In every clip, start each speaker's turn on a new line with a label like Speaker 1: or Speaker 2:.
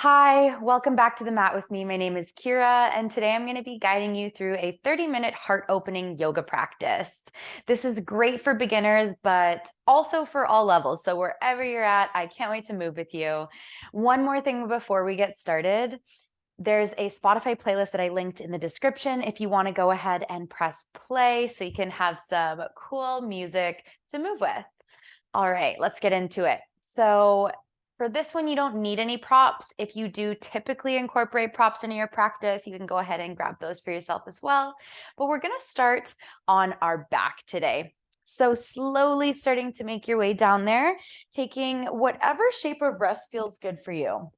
Speaker 1: Hi, welcome back to the mat with me. My name is Kira, and today I'm going to be guiding you through a 30-minute heart-opening yoga practice. This is great for beginners, but also for all levels. So wherever you're at, I can't wait to move with you. One more thing before we get started. There's a Spotify playlist that I linked in the description if you want to go ahead and press play so you can have some cool music to move with. All right, let's get into it. So for this one, you don't need any props. If you do typically incorporate props into your practice, you can go ahead and grab those for yourself as well. But we're going to start on our back today. So slowly starting to make your way down there, taking whatever shape of rest feels good for you.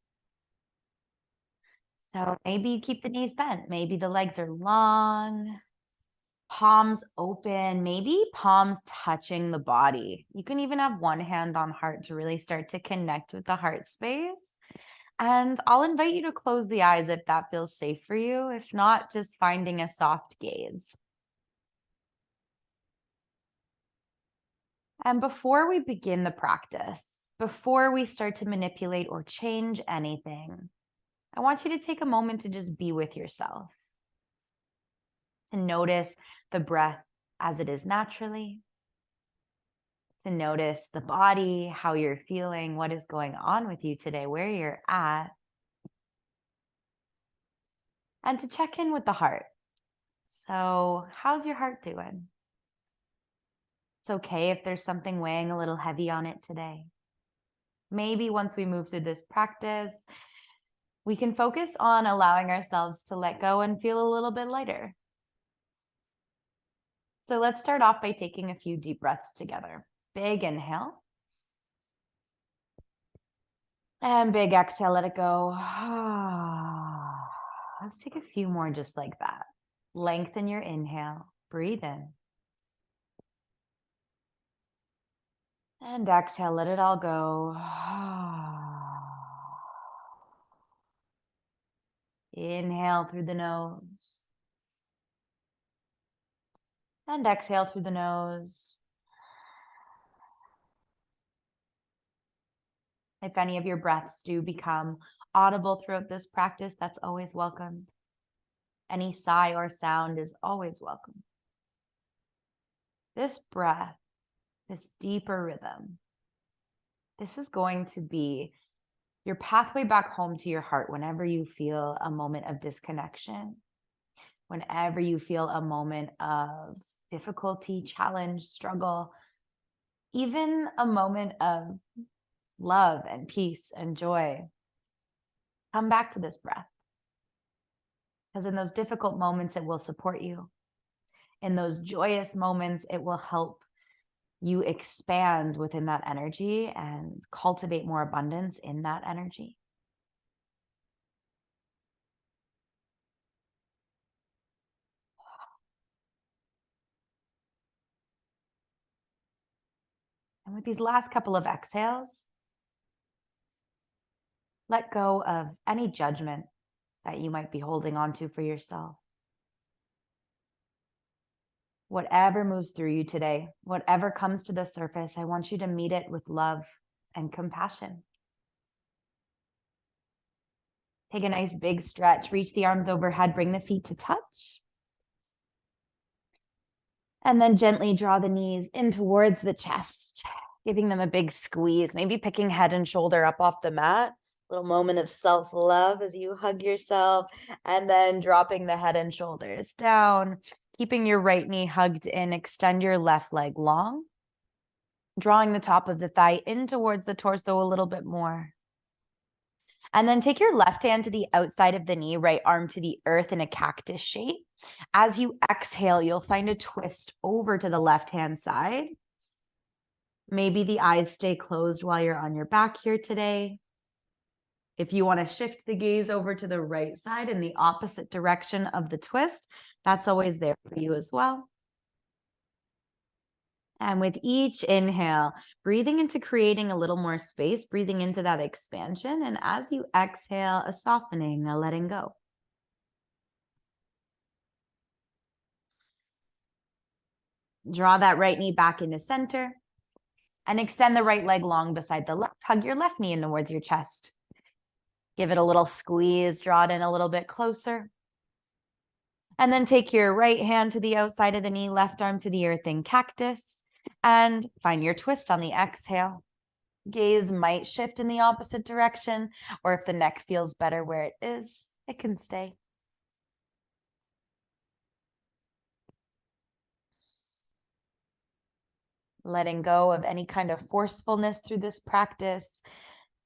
Speaker 1: So maybe you keep the knees bent. Maybe the legs are long, palms open, maybe palms touching the body. You can even have one hand on heart to really start to connect with the heart space. And I'll invite you to close the eyes if that feels safe for you. If not, just finding a soft gaze. And before we begin the practice, before we start to manipulate or change anything, I want you to take a moment to just be with yourself, to notice the breath as it is naturally, to notice the body, how you're feeling, what is going on with you today, where you're at, and to check in with the heart. So, how's your heart doing? It's okay if there's something weighing a little heavy on it today. Maybe once we move through this practice, we can focus on allowing ourselves to let go and feel a little bit lighter. So let's start off by taking a few deep breaths together. Big inhale. And big exhale, let it go. Let's take a few more just like that. Lengthen your inhale. Breathe in. And exhale, let it all go. Inhale through the nose. And exhale through the nose. If any of your breaths do become audible throughout this practice, that's always welcomed. Any sigh or sound is always welcome. This breath, this deeper rhythm, this is going to be your pathway back home to your heart whenever you feel a moment of disconnection, whenever you feel a moment of difficulty, challenge, struggle, even a moment of love and peace and joy. Come back to this breath. Because in those difficult moments, it will support you. In those joyous moments, it will help you expand within that energy and cultivate more abundance in that energy. And with these last couple of exhales, let go of any judgment that you might be holding on to for yourself. Whatever moves through you today, whatever comes to the surface, I want you to meet it with love and compassion. Take a nice big stretch, reach the arms overhead, bring the feet to touch. And then gently draw the knees in towards the chest, giving them a big squeeze, maybe picking head and shoulder up off the mat. Little moment of self-love as you hug yourself, and then dropping the head and shoulders down, keeping your right knee hugged in, extend your left leg long, drawing the top of the thigh in towards the torso a little bit more. And then take your left hand to the outside of the knee, right arm to the earth in a cactus shape. As you exhale, you'll find a twist over to the left-hand side. Maybe the eyes stay closed while you're on your back here today. If you want to shift the gaze over to the right side in the opposite direction of the twist, that's always there for you as well. And with each inhale, breathing into creating a little more space, breathing into that expansion. And as you exhale, a softening, a letting go. Draw that right knee back into center and extend the right leg long beside the left. Hug your left knee in towards your chest. Give it a little squeeze, draw it in a little bit closer. And then take your right hand to the outside of the knee, left arm to the earth in cactus, and find your twist on the exhale. Gaze might shift in the opposite direction, or if the neck feels better where it is, it can stay. Letting go of any kind of forcefulness through this practice,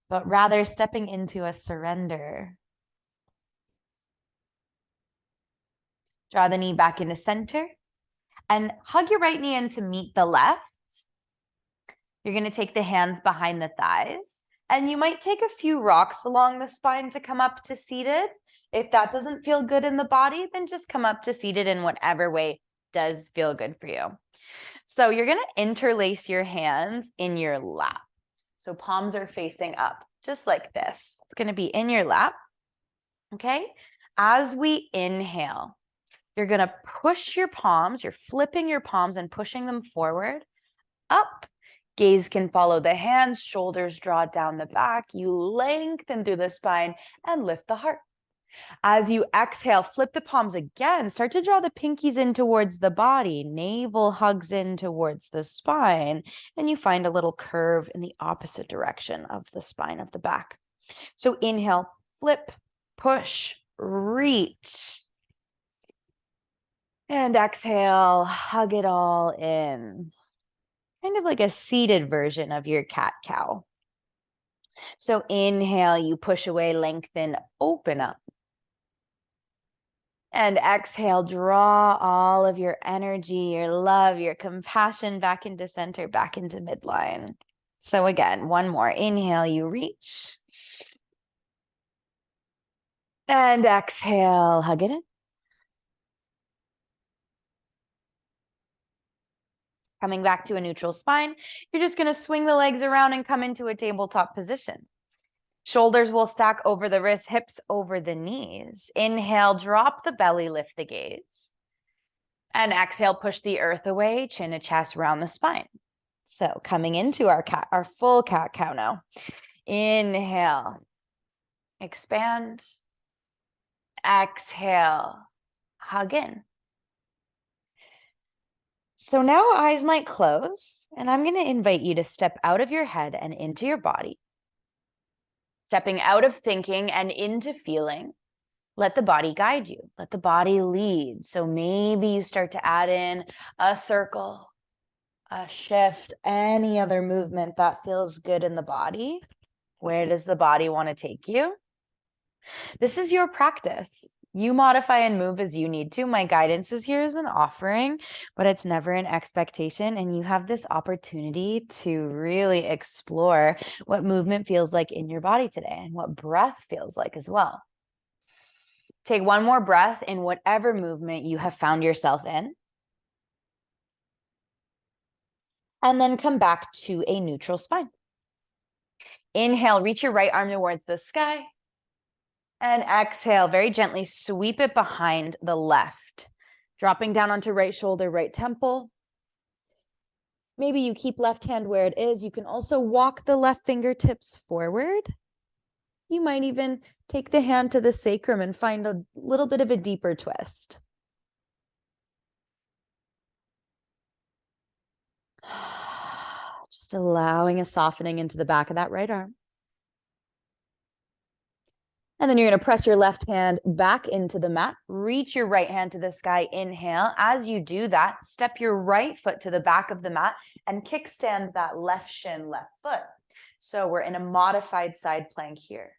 Speaker 1: but rather stepping into a surrender. Draw the knee back into center and hug your right knee in to meet the left. You're going to take the hands behind the thighs, and you might take a few rocks along the spine to come up to seated. If that doesn't feel good in the body, then just come up to seated in whatever way does feel good for you. So you're going to interlace your hands in your lap. So palms are facing up, just like this. It's going to be in your lap. Okay? As we inhale, you're going to push your palms, you're flipping your palms and pushing them forward, up. Gaze can follow the hands, shoulders draw down the back. You lengthen through the spine and lift the heart. As you exhale, flip the palms again. Start to draw the pinkies in towards the body. Navel hugs in towards the spine. And you find a little curve in the opposite direction of the spine of the back. So inhale, flip, push, reach. And exhale, hug it all in. Kind of like a seated version of your cat-cow. So inhale, you push away, lengthen, open up. And exhale, draw all of your energy, your love, your compassion back into center, back into midline. So again, one more. Inhale, you reach. And exhale, hug it in. Coming back to a neutral spine, you're just going to swing the legs around and come into a tabletop position. Shoulders will stack over the wrists, hips over the knees. Inhale, drop the belly, lift the gaze. And exhale, push the earth away, chin to chest, round the spine. So coming into our full cat-cow now. Inhale, expand. Exhale, hug in. So now eyes might close, and I'm going to invite you to step out of your head and into your body. Stepping out of thinking and into feeling. Let the body guide you. Let the body lead. So maybe you start to add in a circle, a shift, any other movement that feels good in the body. Where does the body want to take you? This is your practice. You modify and move as you need to. My guidance is here as an offering, but it's never an expectation. And you have this opportunity to really explore what movement feels like in your body today and what breath feels like as well. Take one more breath in whatever movement you have found yourself in. And then come back to a neutral spine. Inhale, reach your right arm towards the sky. And exhale, very gently sweep it behind the left. Dropping down onto right shoulder, right temple. Maybe you keep left hand where it is. You can also walk the left fingertips forward. You might even take the hand to the sacrum and find a little bit of a deeper twist. Just allowing a softening into the back of that right arm. And then you're going to press your left hand back into the mat. Reach your right hand to the sky. Inhale. As you do that, step your right foot to the back of the mat and kickstand that left shin, left foot. So we're in a modified side plank here.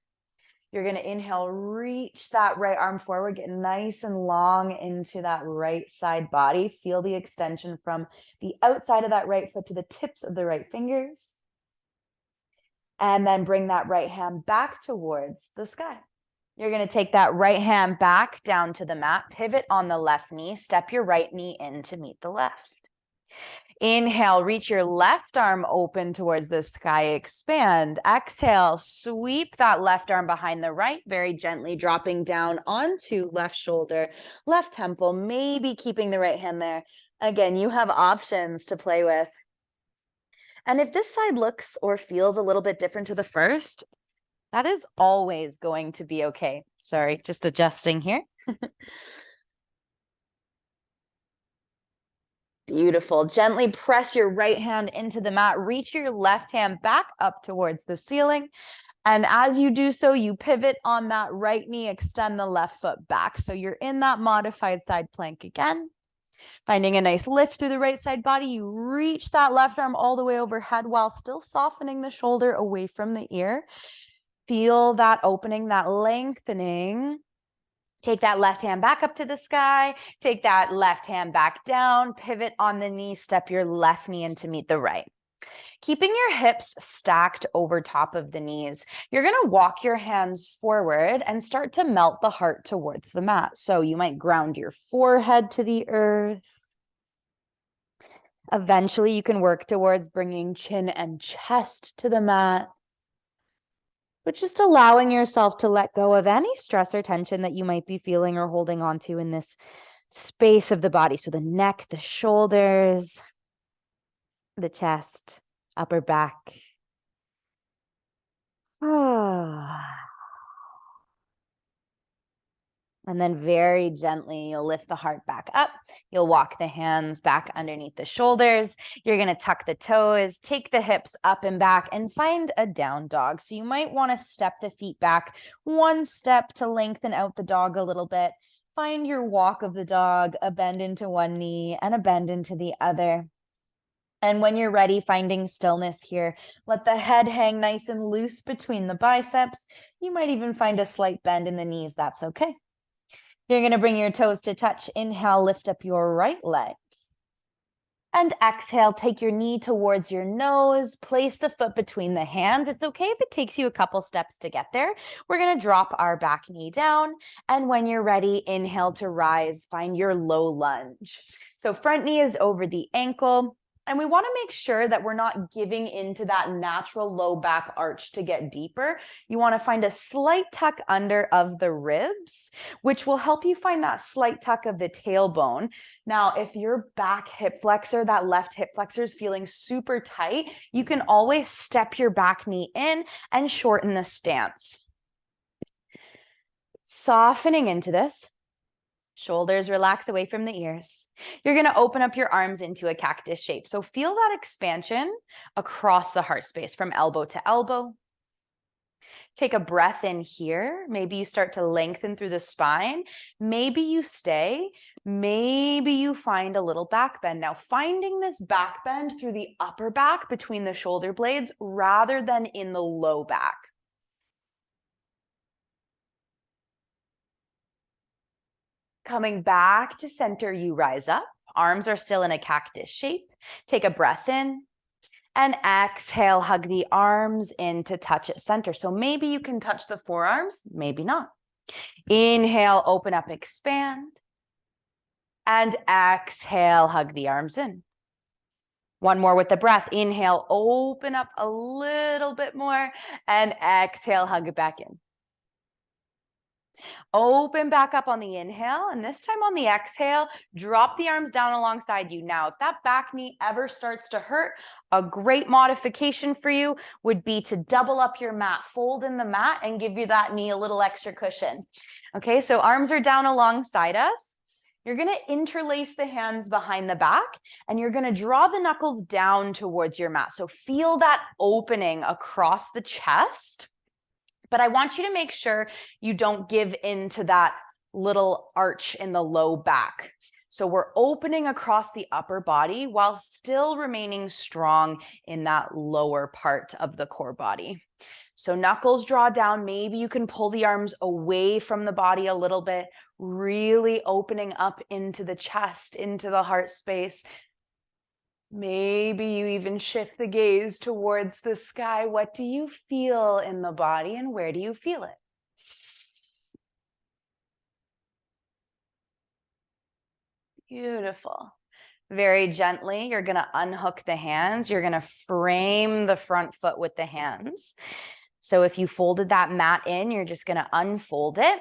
Speaker 1: You're going to inhale, reach that right arm forward, get nice and long into that right side body. Feel the extension from the outside of that right foot to the tips of the right fingers. And then bring that right hand back towards the sky. You're going to take that right hand back down to the mat, pivot on the left knee, step your right knee in to meet the left. Inhale, reach your left arm open towards the sky, expand. Exhale, sweep that left arm behind the right, very gently dropping down onto left shoulder, left temple, maybe keeping the right hand there. Again, you have options to play with. And if this side looks or feels a little bit different to the first, That is always going to be okay. Sorry, just adjusting here. Beautiful. Gently press your right hand into the mat. Reach your left hand back up towards the ceiling. And as you do so, you pivot on that right knee, extend the left foot back. So you're in that modified side plank again. Finding a nice lift through the right side body, you reach that left arm all the way overhead while still softening the shoulder away from the ear. Feel that opening, that lengthening. Take that left hand back up to the sky. Take that left hand back down. Pivot on the knee. Step your left knee in to meet the right. Keeping your hips stacked over top of the knees, you're going to walk your hands forward and start to melt the heart towards the mat. So you might ground your forehead to the earth. Eventually, you can work towards bringing chin and chest to the mat, but just allowing yourself to let go of any stress or tension that you might be feeling or holding on to in this space of the body. So the neck, the shoulders, the chest, upper back. And then very gently, you'll lift the heart back up. You'll walk the hands back underneath the shoulders. You're going to tuck the toes, take the hips up and back, and find a down dog. So you might want to step the feet back one step to lengthen out the dog a little bit. Find your walk of the dog, a bend into one knee and a bend into the other. And when you're ready, finding stillness here, let the head hang nice and loose between the biceps. You might even find a slight bend in the knees. That's okay. You're going to bring your toes to touch. Inhale, lift up your right leg. And exhale, take your knee towards your nose. Place the foot between the hands. It's okay if it takes you a couple steps to get there. We're going to drop our back knee down. And when you're ready, inhale to rise. Find your low lunge. So front knee is over the ankle. And we want to make sure that we're not giving into that natural low back arch to get deeper. You want to find a slight tuck under of the ribs, which will help you find that slight tuck of the tailbone. Now, if your back hip flexor, that left hip flexor is feeling super tight, you can always step your back knee in and shorten the stance. Softening into this. Shoulders relax away from the ears. You're going to open up your arms into a cactus shape. So feel that expansion across the heart space from elbow to elbow. Take a breath in here. Maybe you start to lengthen through the spine. Maybe you stay. Maybe you find a little back bend. Now, finding this back bend through the upper back between the shoulder blades rather than in the low back. Coming back to center, you rise up. Arms are still in a cactus shape. Take a breath in and exhale, hug the arms in to touch at center. So maybe you can touch the forearms, maybe not. Inhale, open up, expand. And exhale, hug the arms in. One more with the breath. Inhale, open up a little bit more. And exhale, hug it back in. Open back up on the inhale, and this time on the exhale, drop the arms down alongside you. Now, if that back knee ever starts to hurt, a great modification for you would be to double up your mat, fold in the mat, and give you that knee a little extra cushion. Okay, so arms are down alongside us. You're going to interlace the hands behind the back, and you're going to draw the knuckles down towards your mat. So feel that opening across the chest. But I want you to make sure you don't give into that little arch in the low back. So we're opening across the upper body while still remaining strong in that lower part of the core body. So knuckles draw down. Maybe you can pull the arms away from the body a little bit, really opening up into the chest, into the heart space. Maybe you even shift the gaze towards the sky. What do you feel in the body and where do you feel it? Beautiful. Very gently, you're going to unhook the hands. You're going to frame the front foot with the hands. So if you folded that mat in, you're just going to unfold it.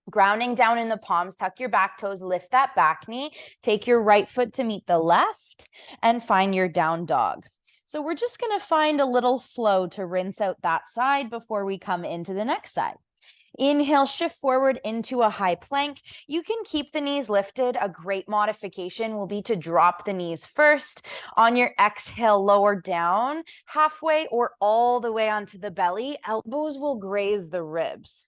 Speaker 1: Grounding down in the palms, tuck your back toes, lift that back knee, take your right foot to meet the left, and find your down dog. So we're just going to find a little flow to rinse out that side before we come into the next side. Inhale, shift forward into a high plank. You can keep the knees lifted. A great modification will be to drop the knees first. On your exhale, lower down halfway or all the way onto the belly. Elbows will graze the ribs.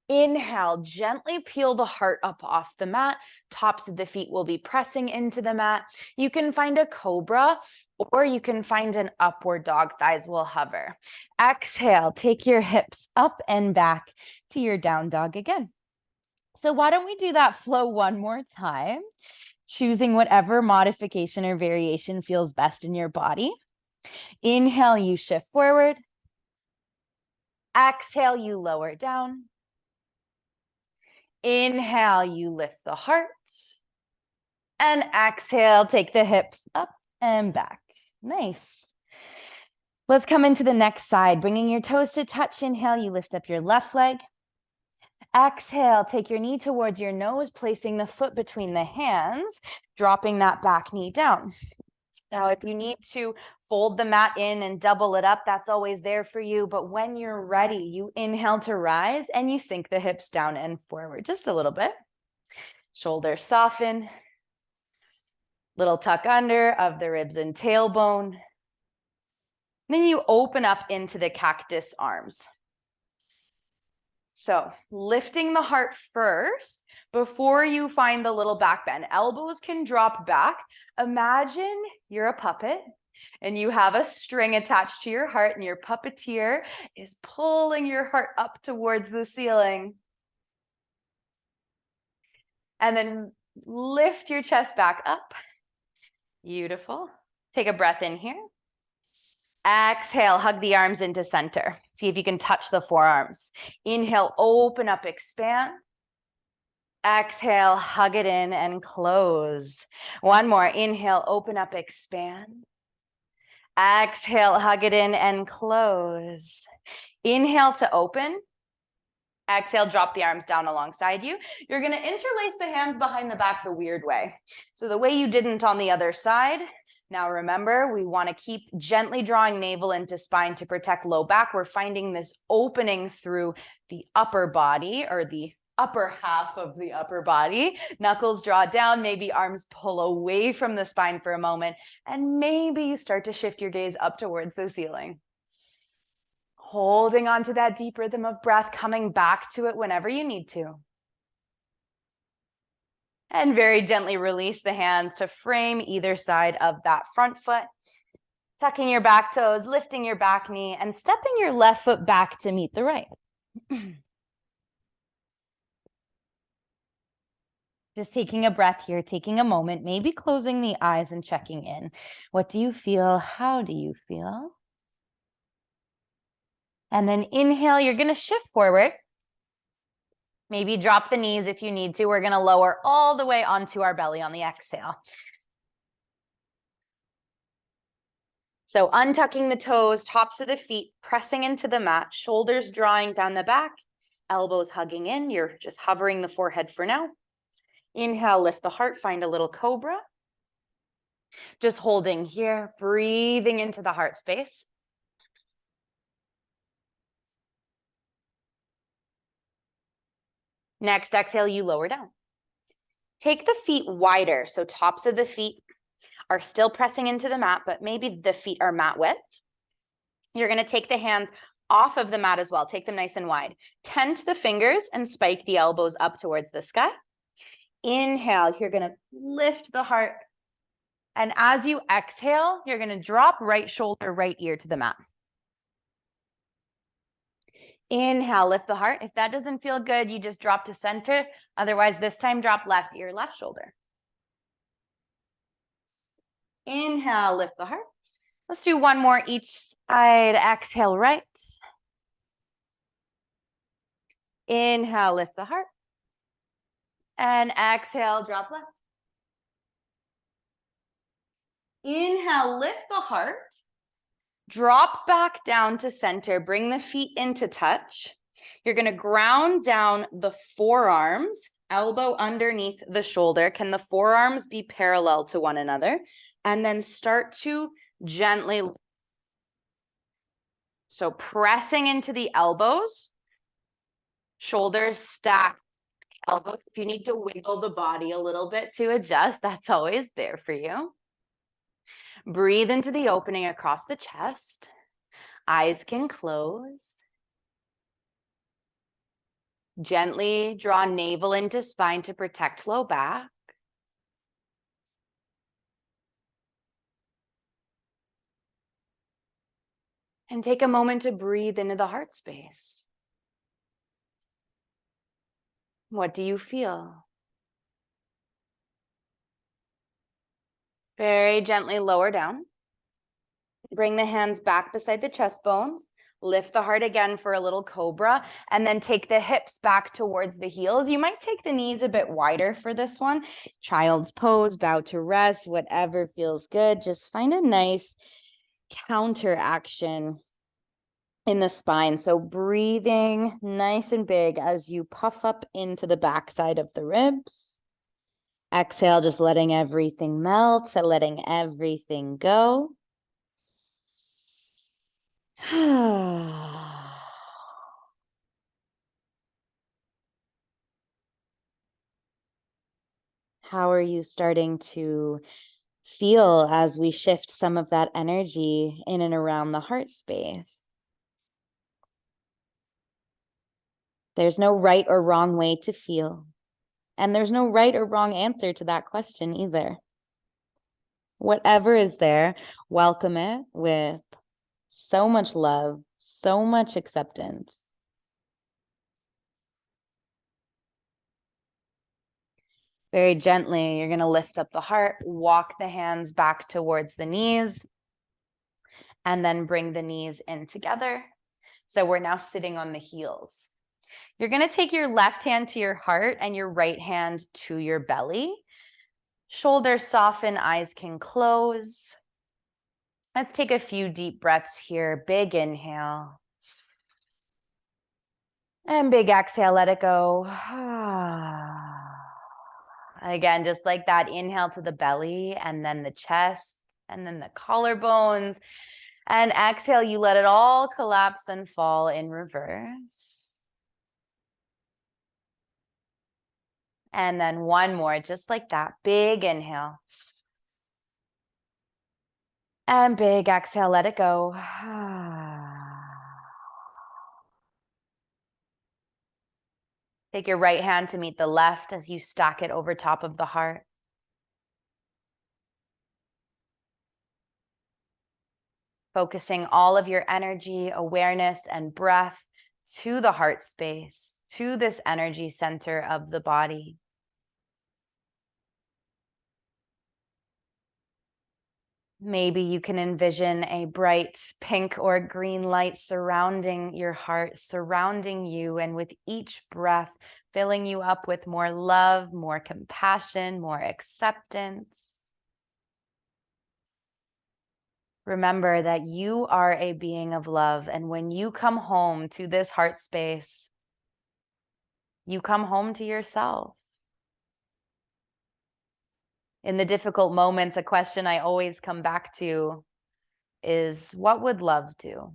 Speaker 1: Inhale, gently peel the heart up off the mat. Tops of the feet will be pressing into the mat. You can find a cobra or you can find an upward dog. Thighs will hover. Exhale, take your hips up and back to your down dog again. So why don't we do that flow one more time, choosing whatever modification or variation feels best in your body. Inhale, you shift forward. Exhale, you lower down. Inhale, you lift the heart. And exhale, take the hips up and back. Nice. Let's come into the next side, bringing your toes to touch. Inhale, you lift up your left leg. Exhale, take your knee towards your nose, placing the foot between the hands, dropping that back knee down. Now, if you need to fold the mat in and double it up, that's always there for you. But when you're ready, you inhale to rise and you sink the hips down and forward just a little bit. Shoulders soften. Little tuck under of the ribs and tailbone. Then you open up into the cactus arms. So lifting the heart first before you find the little back bend. Elbows can drop back. Imagine you're a puppet and you have a string attached to your heart and your puppeteer is pulling your heart up towards the ceiling. And then lift your chest back up. Beautiful. Take a breath in here. Exhale, hug the arms into center. See if you can touch the forearms. Inhale, open up, expand. Exhale, hug it in and close. One more. Inhale, open up, expand. Exhale, hug it in and close. Inhale to open. Exhale, drop the arms down alongside you. You're going to interlace the hands behind the back the weird way. So the way you didn't on the other side. Now remember, we want to keep gently drawing navel into spine to protect low back. We're finding this opening through the upper body or the upper half of the upper body. Knuckles draw down, maybe arms pull away from the spine for a moment, and maybe you start to shift your gaze up towards the ceiling. Holding on to that deep rhythm of breath, coming back to it whenever you need to. And very gently release the hands to frame either side of that front foot. Tucking your back toes, lifting your back knee, and stepping your left foot back to meet the right. Just taking a breath here, taking a moment, maybe closing the eyes and checking in. What do you feel? How do you feel? And then inhale, you're going to shift forward. Maybe drop the knees if you need to. We're going to lower all the way onto our belly on the exhale. So untucking the toes, tops of the feet, pressing into the mat, shoulders drawing down the back, elbows hugging in. You're just hovering the forehead for now. Inhale, lift the heart, find a little cobra. Just holding here, breathing into the heart space. Next exhale, you lower down. Take the feet wider, so tops of the feet are still pressing into the mat, but maybe the feet are mat width. You're going to take the hands off of the mat as well. Take them nice and wide. Tend to the fingers and spike the elbows up towards the sky. Inhale, you're going to lift the heart. And as you exhale, you're going to drop right shoulder, right ear to the mat. Inhale, lift the heart. If that doesn't feel good, you just drop to center. Otherwise, this time drop left ear, left shoulder. Inhale, lift the heart. Let's do one more each side. Exhale, right. Inhale, lift the heart. And exhale, drop left. Inhale, lift the heart. Drop back down to center. Bring the feet into touch. You're going to ground down the forearms, elbow underneath the shoulder. Can the forearms be parallel to one another? And then start to gently So pressing into the elbows, shoulders stacked, elbows. If you need to wiggle the body a little bit to adjust, that's always there for you. Breathe into the opening across the chest. Eyes can close. Gently draw navel into spine to protect low back. And take a moment to breathe into the heart space. What do you feel? Very gently lower down. Bring the hands back beside the chest bones. Lift the heart again for a little cobra, and then take the hips back towards the heels. You might take the knees a bit wider for this one. Child's pose, bow to rest, whatever feels good. Just find a nice counter action in the spine. So breathing nice and big as you puff up into the backside of the ribs. Exhale, just letting everything melt, letting everything go. How are you starting to feel as we shift some of that energy in and around the heart space? There's no right or wrong way to feel. And there's no right or wrong answer to that question either. Whatever is there, welcome it with so much love, so much acceptance. Very gently, you're going to lift up the heart, walk the hands back towards the knees, and then bring the knees in together. So we're now sitting on the heels. You're going to take your left hand to your heart and your right hand to your belly. Shoulders soften, eyes can close. Let's take a few deep breaths here. Big inhale. And big exhale, let it go. Again, just like that, inhale to the belly and then the chest and then the collarbones. And exhale, you let it all collapse and fall in reverse. And then one more, just like that, big inhale. And big exhale, let it go. Take your right hand to meet the left as you stack it over top of the heart. Focusing all of your energy, awareness, and breath to the heart space, to this energy center of the body. Maybe you can envision a bright pink or green light surrounding your heart, surrounding you, and with each breath, filling you up with more love, more compassion, more acceptance. Remember that you are a being of love, and when you come home to this heart space, you come home to yourself. In the difficult moments, a question I always come back to is, what would love do?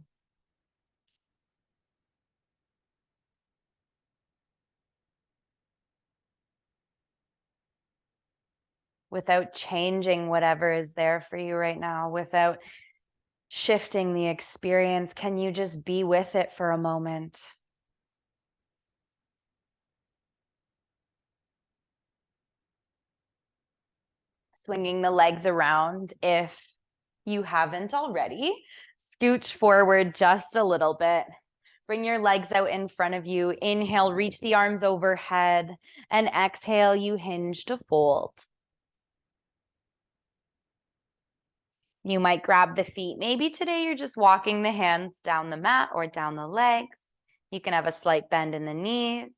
Speaker 1: Without changing whatever is there for you right now, without shifting the experience, can you just be with it for a moment? Swinging the legs around if you haven't already. Scooch forward just a little bit. Bring your legs out in front of you. Inhale, reach the arms overhead, and exhale, you hinge to fold. You might grab the feet. Maybe today you're just walking the hands down the mat or down the legs. You can have a slight bend in the knees.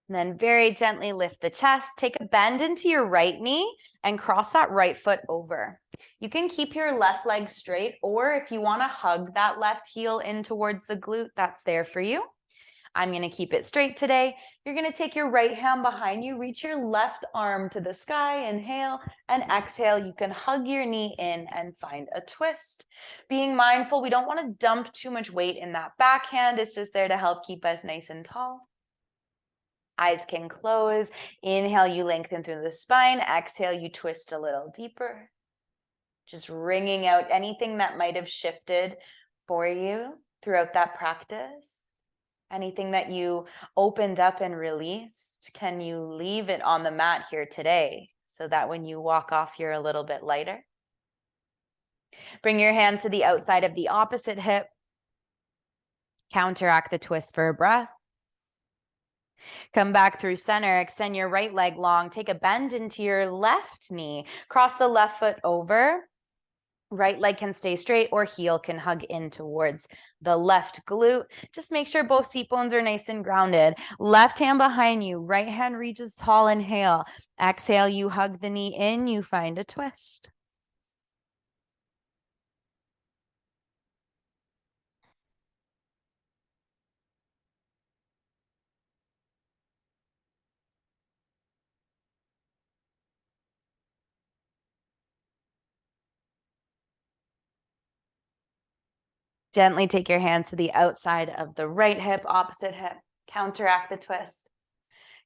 Speaker 1: And then very gently lift the chest. Take a bend into your right knee and cross that right foot over. You can keep your left leg straight, or if you want to hug that left heel in towards the glute, that's there for you. I'm going to keep it straight today. You're going to take your right hand behind you, reach your left arm to the sky, inhale, and exhale. You can hug your knee in and find a twist. Being mindful, we don't want to dump too much weight in that backhand. It's just there to help keep us nice and tall. Eyes can close. Inhale, you lengthen through the spine. Exhale, you twist a little deeper. Just wringing out anything that might have shifted for you throughout that practice. Anything that you opened up and released, can you leave it on the mat here today so that when you walk off, you're a little bit lighter? Bring your hands to the outside of the opposite hip. Counteract the twist for a breath. Come back through center, extend your right leg long, take a bend into your left knee, cross the left foot over. Right leg can stay straight or heel can hug in towards the left glute. Just make sure both seat bones are nice and grounded. Left hand behind you, right hand reaches tall, inhale. Exhale, you hug the knee in, you find a twist. Gently take your hands to the outside of the right hip, opposite hip. Counteract the twist.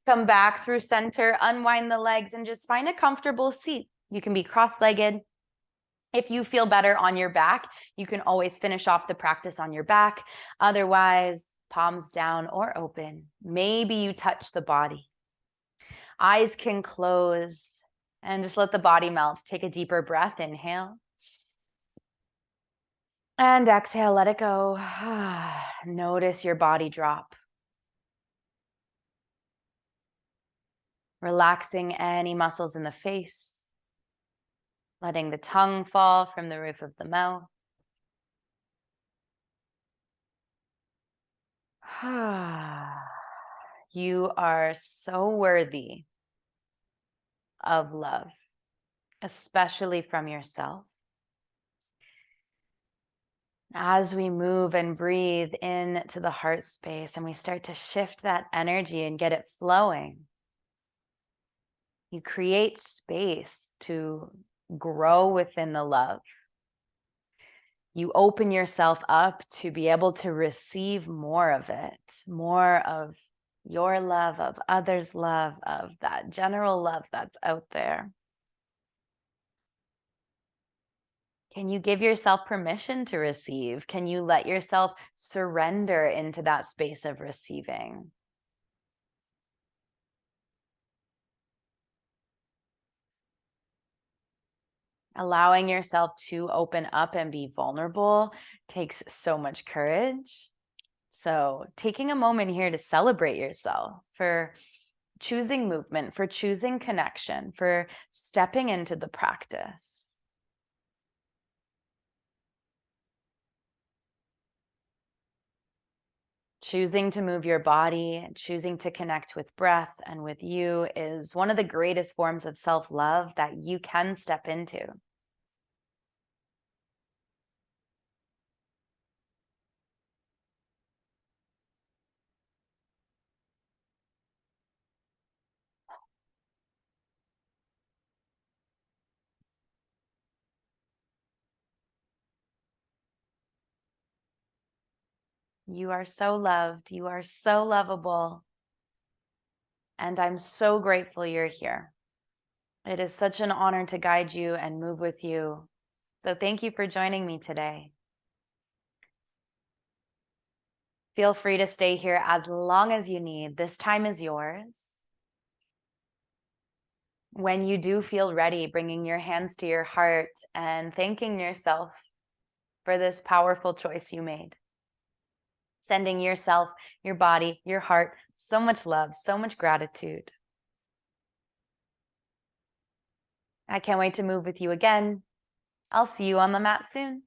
Speaker 1: Come back through center, unwind the legs, and just find a comfortable seat. You can be cross-legged. If you feel better on your back, you can always finish off the practice on your back. Otherwise, palms down or open. Maybe you touch the body. Eyes can close and just let the body melt. Take a deeper breath. Inhale. And exhale, let it go. Notice your body drop. Relaxing any muscles in the face. Letting the tongue fall from the roof of the mouth. You are so worthy of love, especially from yourself. As we move and breathe into the heart space and we start to shift that energy and get it flowing, you create space to grow within the love. You open yourself up to be able to receive more of it, more of your love, of others' love, of that general love that's out there. Can you give yourself permission to receive? Can you let yourself surrender into that space of receiving? Allowing yourself to open up and be vulnerable takes so much courage. So taking a moment here to celebrate yourself for choosing movement, for choosing connection, for stepping into the practice. Choosing to move your body, choosing to connect with breath and with you is one of the greatest forms of self-love that you can step into. You are so loved. You are so lovable. And I'm so grateful you're here. It is such an honor to guide you and move with you. So thank you for joining me today. Feel free to stay here as long as you need. This time is yours. When you do feel ready, bringing your hands to your heart and thanking yourself for this powerful choice you made. Sending yourself, your body, your heart, so much love, so much gratitude. I can't wait to move with you again. I'll see you on the mat soon.